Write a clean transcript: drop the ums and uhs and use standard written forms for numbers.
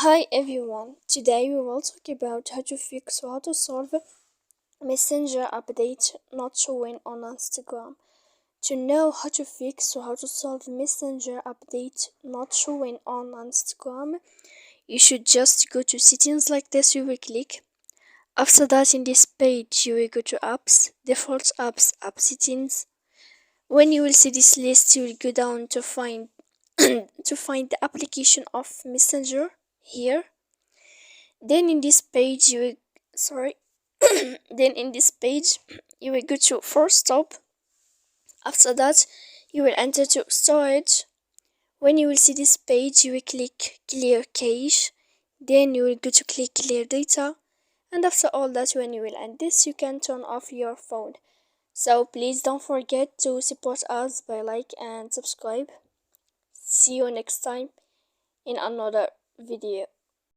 Hi everyone, today we will talk about how to fix or how to solve Messenger update not showing on Instagram. To know how to fix or how to solve Messenger update not showing on Instagram, you should just go to settings like this. You will click. After that, in this page, you will go to apps, default apps, app settings. When you will see this list, you will go down to find the application of Messenger here. Then in this page you will then in this page you will go to force stop. After that you will enter to storage. When you will see this page you will click clear cache, then you will go to click clear data, and after all that, when you will end this, you can turn off your phone. So please don't forget to support us by like and subscribe. See you next time in another video.